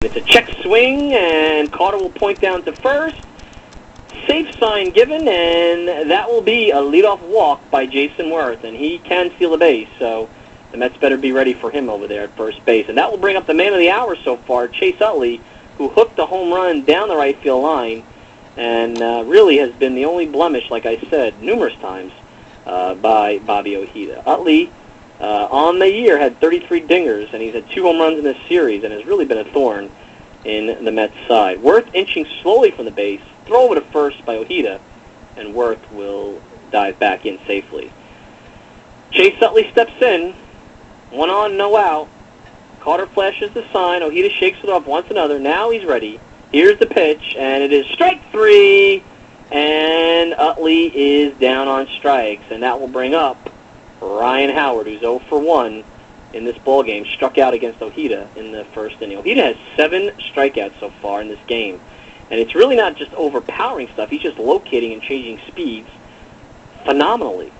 It's a check swing, and Carter will point down to first. Safe sign given, and that will be a leadoff walk by Jason Worth, and he can steal a base, so the Mets better be ready for him over there at first base. And that will bring up the man of the hour so far, Chase Utley, who hooked a home run down the right field line, and really has been the only blemish, like I said, numerous times by Bobby Ojeda. Utley, on the year, had 33 dingers, and he's had 2 home runs in this series, and has really been a thorn in the Mets' side. Worth inching slowly from the base, throw over to first by Ojeda, and Worth will dive back in safely. Chase Utley steps in, 1 on, no out. Carter flashes the sign. Ojeda shakes it off once another. Now he's ready. Here's the pitch, and it is strike 3, and Utley is down on strikes, and that will bring up Ryan Howard, who's 0 for 1 in this ballgame, struck out against Ojeda in the first inning. Ojeda has 7 strikeouts so far in this game, and it's really not just overpowering stuff. He's just locating and changing speeds phenomenally,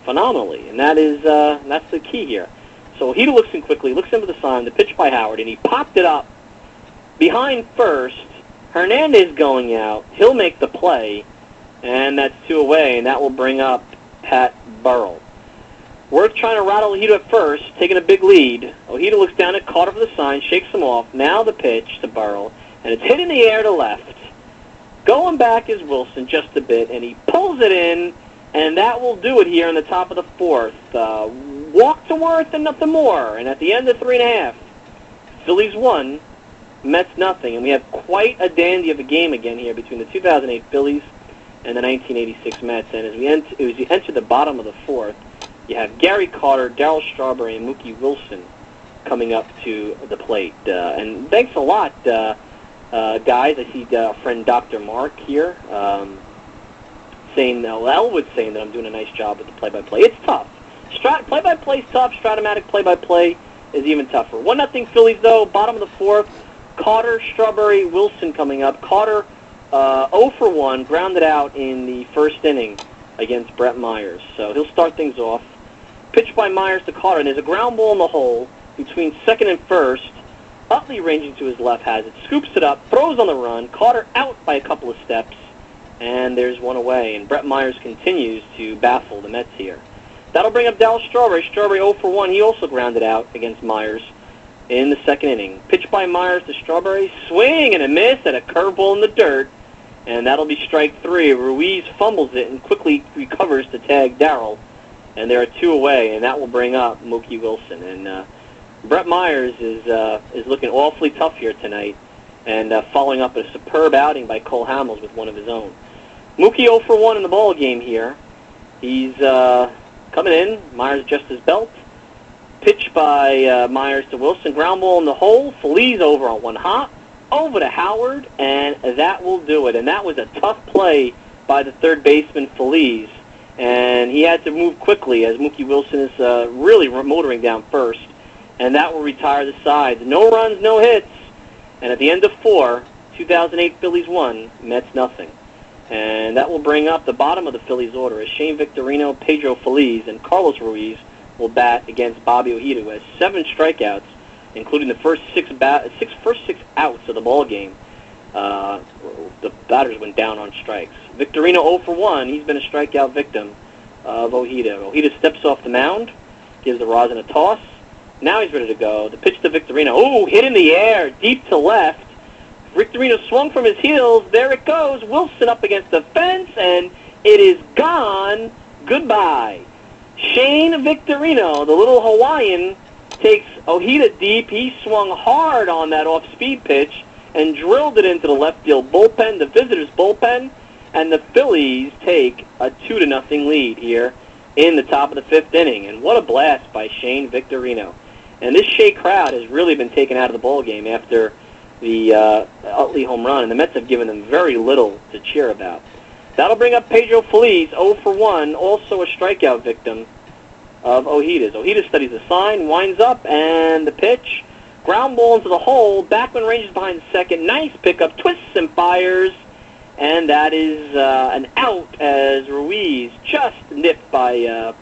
and that's the key here. So Ojeda looks in quickly, looks into the sign, the pitch by Howard, and he popped it up behind first. Hernandez going out. He'll make the play, and that's 2 away, and that will bring up Pat Burrell. Worth trying to rattle Ojeda at first, taking a big lead. Ojeda looks down at Carter for the sign, shakes him off. Now the pitch to Burrell, and it's hit in the air to left. Going back is Wilson just a bit, and he pulls it in, and that will do it here in the top of the 4th. Walk to Worth and nothing more, and at the end of 3.5, Phillies 1, Mets nothing, and we have quite a dandy of a game again here between the 2008 Phillies and the 1986 Mets. And as we enter the bottom of the 4th, you have Gary Carter, Darryl Strawberry, and Mookie Wilson coming up to the plate. And thanks a lot, guys. I see our friend Dr. Mark here saying, Elwood saying that I'm doing a nice job with the play-by-play. It's tough. Play-by-play is tough. Strat-O-Matic play-by-play is even tougher. 1-0 Phillies, though. Bottom of the 4th. Carter, Strawberry, Wilson coming up. Carter, 0 for 1, grounded out in the first inning against Brett Myers. So he'll start things off. Pitch by Myers to Carter, and there's a ground ball in the hole between second and first. Utley ranging to his left has it, scoops it up, throws on the run. Carter out by a couple of steps, and there's 1 away. And Brett Myers continues to baffle the Mets here. That'll bring up Darryl Strawberry. Strawberry 0 for 1. He also grounded out against Myers in the second inning. Pitch by Myers to Strawberry. Swing and a miss at a curveball in the dirt. And that'll be strike 3. Ruiz fumbles it and quickly recovers to tag Darryl. And there are 2 away, and that will bring up Mookie Wilson. And Brett Myers is looking awfully tough here tonight, and following up a superb outing by Cole Hamels with one of his own. Mookie 0 for 1 in the ball game here. He's coming in. Myers adjusts his belt. Pitch by Myers to Wilson. Ground ball in the hole. Phillies over on 1 hop. Over to Howard, and that will do it. And that was a tough play by the third baseman, Phillies. And he had to move quickly as Mookie Wilson is really motoring down first. And that will retire the sides. No runs, no hits. And at the end of 4, 2008 Phillies 1, Mets nothing. And that will bring up the bottom of the Phillies order as Shane Victorino, Pedro Feliz, and Carlos Ruiz will bat against Bobby Ojeda, who has 7 strikeouts, including the first 6 outs of the ball game. The batters went down on strikes. Victorino 0 for 1. He's been a strikeout victim of Ojeda. Ojeda steps off the mound, gives the rosin a toss. Now he's ready to go. The pitch to Victorino. Oh, hit in the air, deep to left. Victorino swung from his heels. There it goes. Wilson up against the fence, and it is gone. Goodbye. Shane Victorino, the little Hawaiian, takes Ojeda deep. He swung hard on that off-speed pitch and drilled it into the left field bullpen, the visitors' bullpen, and the Phillies take a 2-0 lead here in the top of the 5th inning. And what a blast by Shane Victorino. And this Shea crowd has really been taken out of the ball game after the Utley home run, and the Mets have given them very little to cheer about. That'll bring up Pedro Feliz, 0 for 1, also a strikeout victim of Ojeda's. Ojeda studies the sign, winds up, and the pitch. Ground ball into the hole. Backman ranges behind second. Nice pickup, twists and fires, and that is an out as Ruiz just nipped by,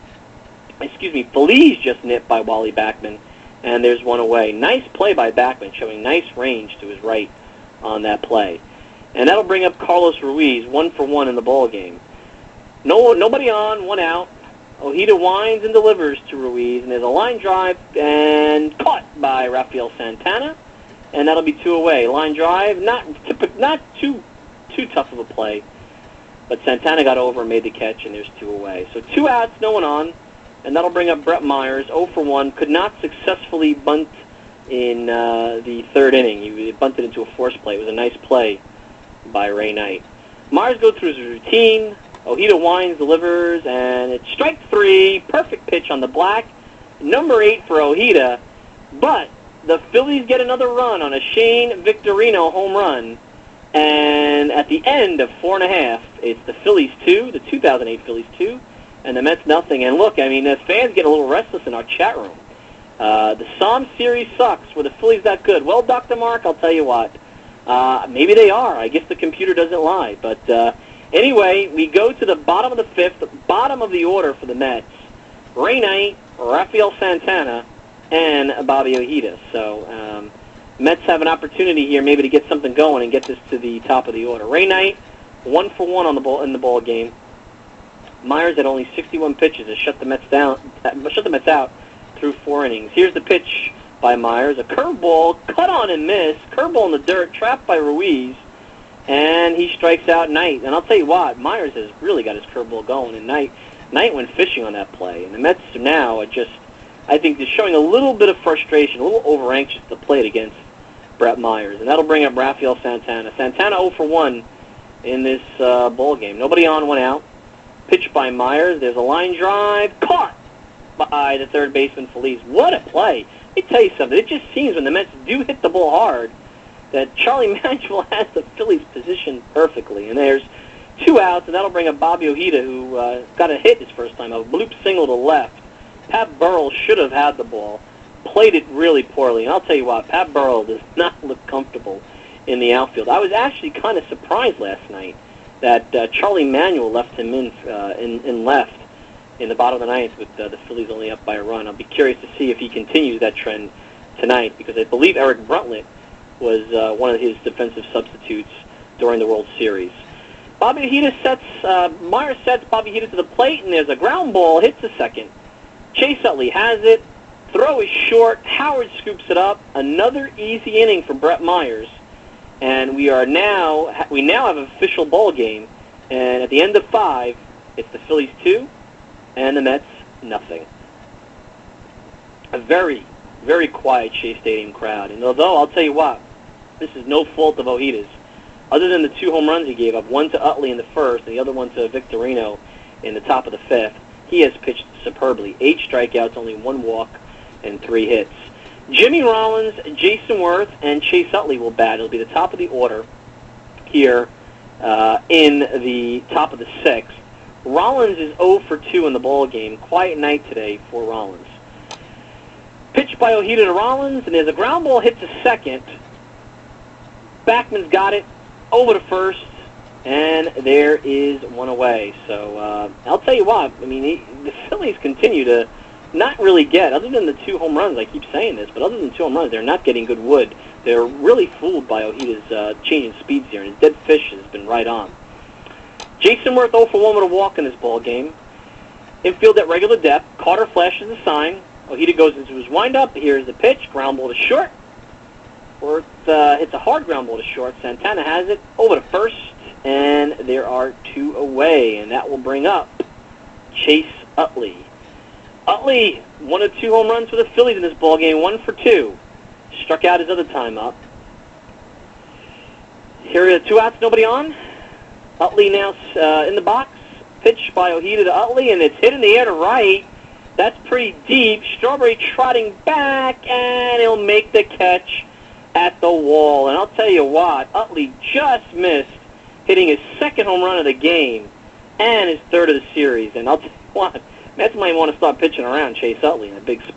Feliz just nipped by Wally Backman, and there's 1 away. Nice play by Backman, showing nice range to his right on that play. And that'll bring up Carlos Ruiz, 1-for-1 in the ball game. Nobody on, 1 out. Ojeda winds and delivers to Ruiz, and there's a line drive and caught by Rafael Santana, and that'll be 2 away. Line drive, not too tough of a play, but Santana got over and made the catch, and there's 2 away. So 2 outs, no one on, and that'll bring up Brett Myers, 0-for-1. Could not successfully bunt in the 3rd inning. He bunted into a force play. It was a nice play by Ray Knight. Myers goes through his routine. Ojeda winds, delivers, and it's strike 3. Perfect pitch on the black. Number 8 for Ojeda. But the Phillies get another run on a Shane Victorino home run. And at the end of 4.5, it's the Phillies 2, the 2008 Phillies 2, and the Mets nothing. And look, I mean, the fans get a little restless in our chat room. The Psalm series sucks. Were the Phillies that good? Well, Dr. Mark, I'll tell you what. Maybe they are. I guess the computer doesn't lie. But anyway, we go to the bottom of the 5th, bottom of the order for the Mets. Ray Knight, Rafael Santana, and Bobby Ojeda. So Mets have an opportunity here maybe to get something going and get this to the top of the order. Ray Knight, 1-for-1 in the ball game. Myers had only 61 pitches to shut the Mets out through 4 innings. Here's the pitch by Myers. A curveball, cut on and miss. Curveball in the dirt, trapped by Ruiz. And he strikes out Knight. And I'll tell you what, Myers has really got his curveball going. And Knight went fishing on that play. And the Mets now are just, I think, just showing a little bit of frustration, a little over-anxious to play it against Brett Myers. And that'll bring up Rafael Santana. Santana 0-for-1 in this ball game. Nobody on, 1 out. Pitch by Myers. There's a line drive. Caught by the third baseman, Phillies. What a play. Let me tell you something. It just seems when the Mets do hit the ball hard that Charlie Manuel has the Phillies positioned perfectly. And there's 2 outs, and that'll bring up Bobby Ojeda, who got a hit his first time, a bloop single to left. Pat Burrell should have had the ball, played it really poorly. And I'll tell you what, Pat Burrell does not look comfortable in the outfield. I was actually kind of surprised last night that Charlie Manuel left him in left in the bottom of the 9th with the Phillies only up by a run. I'll be curious to see if he continues that trend tonight, because I believe Eric Bruntlett was one of his defensive substitutes during the World Series. Bobby Ojeda Myers sets Bobby Ojeda to the plate, and there's a ground ball, hits the second. Chase Utley has it. Throw is short. Howard scoops it up. Another easy inning for Brett Myers. And we now have an official ball game. And at the end of 5, it's the Phillies 2 and the Mets nothing. A very, very quiet Shea Stadium crowd. And although I'll tell you what, this is no fault of Ojeda's. Other than the 2 home runs he gave up, one to Utley in the 1st and the other one to Victorino in the top of the 5th, he has pitched superbly. 8 strikeouts, only 1 walk, and 3 hits. Jimmy Rollins, Jason Worth, and Chase Utley will bat. It'll be the top of the order here in the top of the 6th. Rollins is 0-for-2 in the ball game. Quiet night today for Rollins. Pitch by Ojeda to Rollins, and there's a ground ball hit to second. Backman's got it over to first, and there is 1 away. So I'll tell you what, I mean, the Phillies continue to not really get, other than the 2 home runs, I keep saying this, but other than 2 home runs, they're not getting good wood. They're really fooled by Ojeda's changing speeds here, and his dead fish has been right on. Jason Worth 0-for-1 with a walk in this ball game. Infield at regular depth. Carter flashes the sign. Ojeda goes into his windup. Here's the pitch. Ground ball to short. Worth hits a hard ground ball to short. Santana has it over to first, and there are 2 away, and that will bring up Chase Utley. Utley, 1 of 2 home runs for the Phillies in this ball game, 1-for-2. Struck out his other time up. Here are the 2 outs, nobody on. Utley now in the box. Pitch by Ojeda to Utley, and it's hit in the air to right. That's pretty deep. Strawberry trotting back, and he'll make the catch at the wall. And I'll tell you what, Utley just missed hitting his 2nd home run of the game and his 3rd of the series. And I'll tell you what, Mets might want to start pitching around Chase Utley in a big spot.